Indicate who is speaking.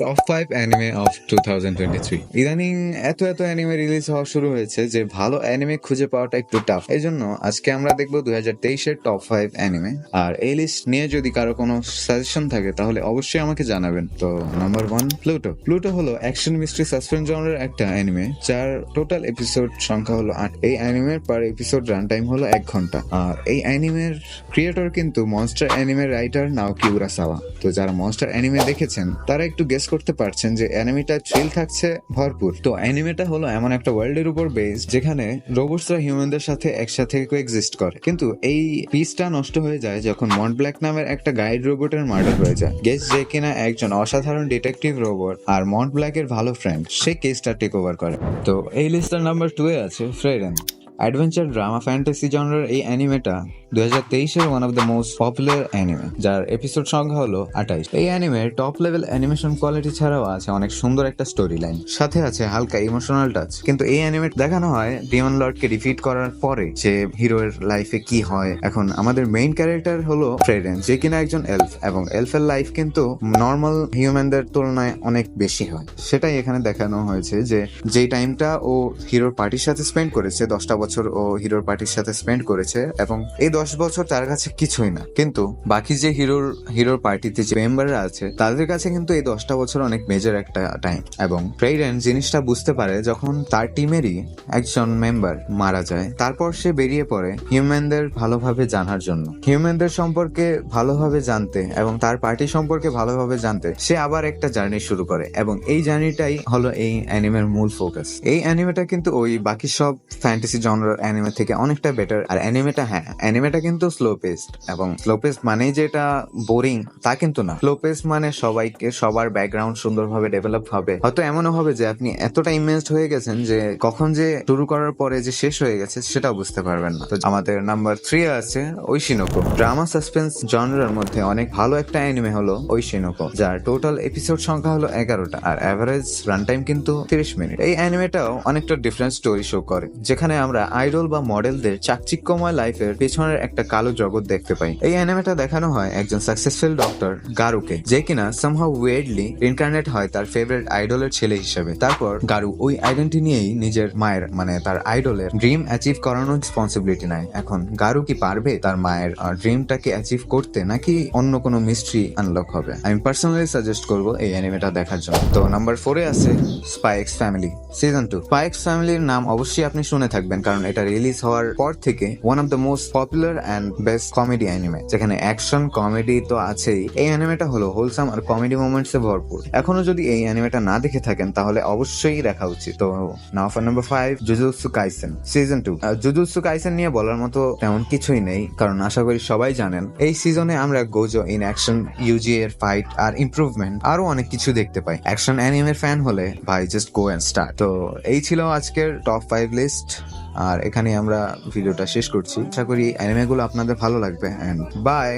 Speaker 1: Top 5 anime of 2023। ইদানিং এত anime release হওয়া শুরু হয়েছে যে ভালো অ্যানিমে খুঁজে পাওয়াটা একটু টাফ। এই জন্য আজকে আমরা দেখবো 2023-এর টপ 5 অ্যানিমে। আর এই লিস্ট নিয়ে যদি কারো কোনো সাজেশন থাকে তাহলে অবশ্যই আমাকে জানাবেন। তো নাম্বার 1, প্লুটো হলো অ্যাকশন মিস্ট্রি সাসপেন্স জনরের একটা অ্যানিমে যার টোটাল এপিসোড সংখ্যা হলো 8। এই অ্যানিমের পার এপিসোড রান টাইম হলো 1 ঘন্টা। আর এই অ্যানিমের ক্রিয়েটর কিন্তু মনস্টার অ্যানিমের রাইটার নাওকি উরাসাওয়া। তো যারা মনস্টার অ্যানিমে দেখেছেন তারা একটু গেস করতে পারছেন যে অ্যানিমেটা থ্রিল থাকছে ভরপুর। তো অ্যানিমেটা হলো এমন একটা ওয়ার্ল্ডের উপর বেস যেখানে রোবটসরা হিউম্যানদের সাথে একসাথে কোএক্সিস্ট করে, কিন্তু এই পিসটা নষ্ট হয়ে যায় যখন মন্ট ব্ল্যাক নামের একটা গাইড রোবটের মার্ডার হয়ে যায়। গেস যে কিনা একজন অসাধারণ ডিটেকটিভ রোবট আর মন্ট ব্ল্যাকের ভালো ফ্রেন্ড, সে কেসটা টেক ওভার করে। তো এই লিস্টের নাম্বার 2 এ আছে ফ্রেডেন। অ্যাডভেঞ্চার ড্রামা ফ্যান্টাসি জনরার এই অ্যানিমেটা 2023-এর one of the most popular anime, যার এপিসোড সংখ্যা হলো 28। এই অ্যানিমের টপ লেভেল অ্যানিমেশন কোয়ালিটি ছাড়াও আছে অনেক সুন্দর একটা স্টোরি লাইন, সাথে আছে হালকা ইমোশনাল টাচ। কিন্তু এই অ্যানিমে দেখানো হয় ডিমন লর্ডকে ডিফিট করার পরে যে হিরোর লাইফে কি হয়। এখন আমাদের মেইন ক্যারেক্টার হলো ফ্রেডেন, যে কিনা একজন এলফ, এবং এলফের লাইফ কিন্তু নর্মাল হিউম্যানদের তুলনায় অনেক বেশি হয়। সেটাই এখানে দেখানো হয়েছে যে যেই টাইমটা ও হিরোর পার্টির সাথে স্পেন্ড করেছে, 10টা বছর ও হিরোর পার্টির সাথে স্পেন্ড করেছে, এবং এই 10 বছর তার কাছে কিছুই না। কিন্তু বাকি যে হিরোর পার্টিতে যে মেম্বাররা আছে তাদের কাছে কিন্তু এই 10টা বছর অনেক মেজর একটা টাইম। এবং ফ্রেডেন জিনিসটা বুঝতে পারে যখন তার টিমেরই একজন মেম্বার মারা যায়। তারপর সে বেরিয়ে পড়ে হিউম্যানদের ভালোভাবে জানার জন্য, হিউম্যানদের সম্পর্কে ভালোভাবে জানতে এবং তার পার্টি সম্পর্কে ভালোভাবে জানতে সে আবার একটা জার্নি শুরু করে। এবং এই জার্নিটাই হলো এই অ্যানিমের মূল ফোকাস। এই অ্যানিমেটা কিন্তু ওই বাকি সব ফ্যান্টাসি জনরার অ্যানিমে থেকে অনেকটা বেটার। আর অ্যানিমেটা কিন্তু স্লো পেসড, এবং স্লো পেসড মানেই যে এটা বোরিং তা কিন্তু না। স্লো পেসড মানে সবার ব্যাকগ্রাউন্ড সুন্দরভাবে ডেভেলপ হবে। হয়তো এমনও হবে যে আপনি এতটা ইনভেস্ট হয়ে গেছেন যে কখন যে শুরু করার পরে যে শেষ হয়ে গেছে সেটাও বুঝতে পারবেন না। তো আমাদের নাম্বার 3 আছে ওইশিনোকো। ড্রামা সাসপেন্স জনরার মধ্যে অনেক ভালো একটা অ্যানিমে হলো ওইশিনোকো, যার টোটাল এপিসোড সংখ্যা হলো 11টা আর এভারেজ রান টাইম কিন্তু 30 মিনিট। এই অ্যানিমেটাও অনেকটা ডিফারেন্ট স্টোরি শো করে, যেখানে আমরা আইডল বা মডেলদের চাকচিক্যময় লাইফের পেছনের একটা কালো জগৎ দেখতে পাই। এই অ্যানিমেটা দেখানো হয় একজন সাকসেসফুল ডক্টর গারুকে, যে কিনা সামহাউ ওয়ের্ডলি ইনকার্নেট হয় তার ফেভারিট আইডলের ছেলে হিসেবে। তারপর গারু ওই আইডেন্টি নিয়েই নিজের মায়ের মানে তার আইডলের ড্রিম অ্যাচিভ করানোর রেসপন্সিবিলিটি নেয়। এখন গারু কি পারবে তার মায়ের ড্রিমটাকে অ্যাচিভ করতে, নাকি অন্য কোনো মিস্ট্রি আনলক হবে? আমি পার্সোনালি সাজেস্ট করবো এই অ্যানিমেটা দেখার জন্য। তো নাম্বার 4 এ আছে spy x family season 2। Spy x ফ্যামিলির নাম অবশ্যই আপনি শুনে থাকবেন, কারণ এটা রিলিজ হওয়ার পর থেকে one of the most popular and best comedy anime, যেখানে অ্যাকশন কমেডি তো আছেই। এই অ্যানিমেটা হলো হোলসাম আর কমেডি মোমেন্টসে ভরপুর। এখনো যদি এই অ্যানিমেটা না দেখে থাকেন তাহলে অবশ্যই দেখা উচিত। তো নাও for number 5, jujutsu Kaisen season 2। Jujutsu Kaisen নিয়ে বলার মতো তেমন কিছুই নেই, কারণ আশা করি সবাই জানেন এই সিজনে আমরা গোজো ইন অ্যাকশন, ইউজি এর ফাইট আর ইমপ্রুভমেন্ট, আরো অনেক কিছু দেখতে পাই। অ্যাকশন অ্যানিমের ফ্যান হলে ভাই জাস্ট গো এন্ড স্টার্ট। তো এই ছিল আজকের টপ 5 লিস্ট, আর এখানে আমরা ভিডিওটা শেষ করছি। আশা করি অ্যানিমেগুলো আপনাদের ভালো লাগবে, এন্ড বাই।